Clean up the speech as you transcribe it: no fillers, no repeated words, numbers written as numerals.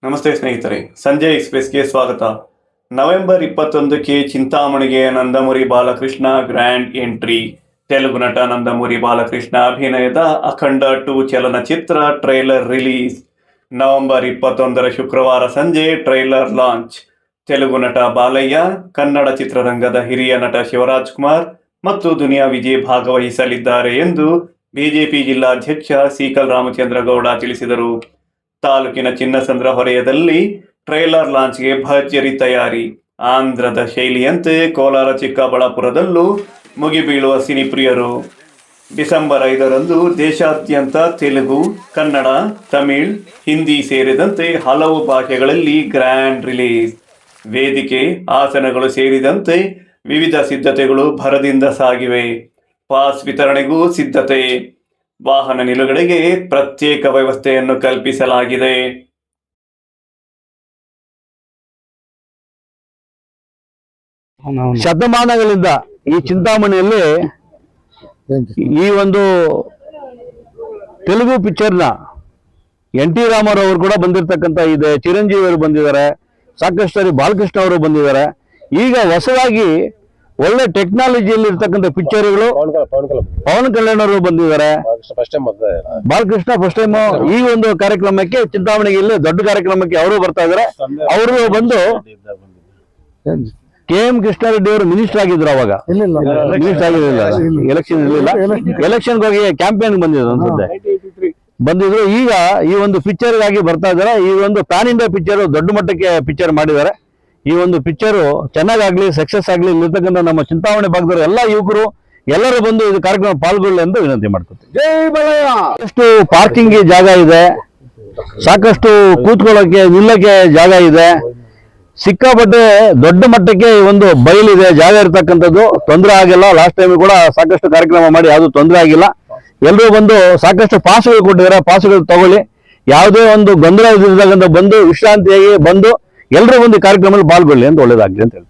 ನಮಸ್ತೆ ಸ್ನೇಹಿತರೆ, ಸಂಜೆ ಎಕ್ಸ್‌ಪ್ರೆಸ್‌ಗೆ ಸ್ವಾಗತ. ನವೆಂಬರ್ 21ಕ್ಕೆ ಚಿಂತಾಮಣಿಗೆ ನಂದಮುರಿ ಬಾಲಕೃಷ್ಣ ಗ್ರ್ಯಾಂಡ್ ಎಂಟ್ರಿ. ತೆಲುಗು ನಟ ನಂದಮುರಿ ಬಾಲಕೃಷ್ಣ ಅಭಿನಯದ ಅಖಂಡ 2 ಚಲನಚಿತ್ರ ಟ್ರೈಲರ್ ರಿಲೀಸ್. ನವೆಂಬರ್ 21ರ ಶುಕ್ರವಾರ ಸಂಜೆ ಟ್ರೈಲರ್ ಲಾಂಚ್. ತೆಲುಗು ನಟ ಬಾಲಯ್ಯ, ಕನ್ನಡ ಚಿತ್ರರಂಗದ ಹಿರಿಯ ನಟ ಶಿವರಾಜ್ ಕುಮಾರ್ ಮತ್ತು ದುನಿಯಾ ವಿಜಯ್ ಭಾಗವಹಿಸಲಿದ್ದಾರೆ ಎಂದು ಬಿಜೆಪಿ ಜಿಲ್ಲಾಧ್ಯಕ್ಷ ಸೀಕಲ್ ರಾಮಚಂದ್ರ ಗೌಡ ತಿಳಿಸಿದರು. ತಾಲೂಕಿನ ಚಿನ್ನಸಂದ್ರ ಹೊರೆಯದಲ್ಲಿ ಟ್ರೈಲರ್ ಲಾಂಚ್ಗೆ ಭರ್ಜರಿ ತಯಾರಿ. ಆಂಧ್ರದ ಶೈಲಿಯಂತೆ ಕೋಲಾರ ಚಿಕ್ಕಬಳ್ಳಾಪುರದಲ್ಲೂ ಮುಗಿಬೀಳುವ ಸಿನಿಪ್ರಿಯರು. ಡಿಸೆಂಬರ್ 5ರಂದು ದೇಶಾದ್ಯಂತ ತೆಲುಗು, ಕನ್ನಡ, ತಮಿಳ್, ಹಿಂದಿ ಸೇರಿದಂತೆ ಹಲವು ಭಾಷೆಗಳಲ್ಲಿ ಗ್ರ್ಯಾಂಡ್ ರಿಲೀಸ್. ವೇದಿಕೆ, ಆಸನಗಳು ಸೇರಿದಂತೆ ವಿವಿಧ ಸಿದ್ಧತೆಗಳು ಭರದಿಂದ ಸಾಗಿವೆ. ಪಾಸ್ ವಿತರಣೆಗೂ ಸಿದ್ಧತೆ. ವಾಹನ ನಿಲುಗಡೆಗೆ ಪ್ರತ್ಯೇಕ ವ್ಯವಸ್ಥೆಯನ್ನು ಕಲ್ಪಿಸಲಾಗಿದೆ. ಶತಮಾನಗಳಿಂದ ಈ ಚಿಂತಾಮಣಿಯಲ್ಲಿ ಈ ಒಂದು ತೆಲುಗು ಪಿಕ್ಚರ್ನ ಎನ್.ಟಿ. ರಾಮಾರಾವ್ ಅವರು ಕೂಡ ಬಂದಿರತಕ್ಕಂತ ಇದೆ. ಚಿರಂಜೀವಿ ಅವರು ಬಂದಿದ್ದಾರೆ, ಸಾಕಷ್ಟು ಬಾಲಕೃಷ್ಣ ಅವರು ಬಂದಿದ್ದಾರೆ. ಈಗ ಹೊಸದಾಗಿ ಒಳ್ಳೆ ಟೆಕ್ನಾಲಜಿಯಲ್ಲಿ ಇರ್ತಕ್ಕಂಥ ಪಿಕ್ಚರ್ಗಳು ಪವನ್ ಕಲ್ಯಾಣ್ ಅವರು ಬಂದಿದ್ದಾರೆ. ಬಾಲಕೃಷ್ಣ ಫಸ್ಟ್ ಟೈಮ್ ಈ ಒಂದು ಕಾರ್ಯಕ್ರಮಕ್ಕೆ ಚಿಂತಾಮಣಿಯಲ್ಲಿ ದೊಡ್ಡ ಕಾರ್ಯಕ್ರಮಕ್ಕೆ ಅವರು ಬರ್ತಾ ಇದ್ದಾರೆ. ಅವರು ಬಂದು ಕೆ.ಎಂ. ಕೃಷ್ಣಾರೆಡ್ಡಿ ಅವರು ಮಿನಿಸ್ಟರ್ ಆಗಿದ್ರು. ಅವಾಗ ಮಿನಿಸ್ಟರ್ ಆಗಿರಲಿಲ್ಲ, ಎಲೆಕ್ಷನ್ ಇರಲಿಲ್ಲ. ಎಲೆಕ್ಷನ್ಗೆ ಹೋಗಿ ಕ್ಯಾಂಪೇನ್ ಬಂದಿದ್ರು ಅನ್ಸುತ್ತೆ, ಬಂದಿದ್ರು. ಈಗ ಈ ಒಂದು ಪಿಕ್ಚರ್ಗಾಗಿ ಬರ್ತಾ ಇದ್ದಾರೆ. ಈ ಒಂದು ಪ್ಯಾನ್ ಇಂಡಿಯಾ ಪಿಕ್ಚರ್ ದೊಡ್ಡ ಮಟ್ಟಕ್ಕೆ ಪಿಕ್ಚರ್ ಮಾಡಿದ್ದಾರೆ. ಈ ಒಂದು ಪಿಕ್ಚರು ಚೆನ್ನಾಗಾಗ್ಲಿ, ಸಕ್ಸಸ್ ಆಗ್ಲಿ, ಇಲ್ಲಿರ್ತಕ್ಕಂಥ ನಮ್ಮ ಚಿಂತಾಮಣಿ ಭಾಗದವರು ಎಲ್ಲ ಯುವಕರು ಎಲ್ಲರೂ ಬಂದು ಇದು ಕಾರ್ಯಕ್ರಮ ಪಾಲ್ಗೊಳ್ಳಿ ಎಂದು ವಿನಂತಿ ಮಾಡ್ಕೊತೀವಿ. ಜೈ ಬಾಲಯ್ಯ. ಸಾಕಷ್ಟು ಪಾರ್ಕಿಂಗ್ ಜಾಗ ಇದೆ, ಸಾಕಷ್ಟು ಕೂತ್ಕೊಳ್ಳೋಕೆ ನಿಲ್ಲಕ್ಕೆ ಜಾಗ ಇದೆ, ಸಿಕ್ಕಾಪಟ್ಟೆ ದೊಡ್ಡ ಮಟ್ಟಕ್ಕೆ ಒಂದು ಬಯಲಿದೆ, ಜಾಗ ಇರ್ತಕ್ಕಂಥದ್ದು. ತೊಂದರೆ ಆಗಿಲ್ಲ. ಲಾಸ್ಟ್ ಟೈಮ್ ಕೂಡ ಸಾಕಷ್ಟು ಕಾರ್ಯಕ್ರಮ ಮಾಡಿ ಯಾವುದು ತೊಂದರೆ ಆಗಿಲ್ಲ. ಎಲ್ಲರೂ ಬಂದು ಸಾಕಷ್ಟು ಪಾಸ್ಗಳು ಕೊಟ್ಟಿದ್ದಾರೆ, ಪಾಸ್ಗಳು ತಗೊಳ್ಳಿ. ಯಾವುದೇ ಒಂದು ಗೊಂದಲ ಇದ್ದಾಗ ಬಂದು ವಿಶ್ರಾಂತಿಯಾಗಿ ಬಂದು ಎಲ್ಲರೂ ಒಂದು ಕಾರ್ಯಕ್ರಮದಲ್ಲಿ ಪಾಲ್ಗೊಳ್ಳಿ ಅಂತ ಒಳ್ಳೇದಾಗ್ಲಿ ಅಂತ ಹೇಳ್ತಾರೆ.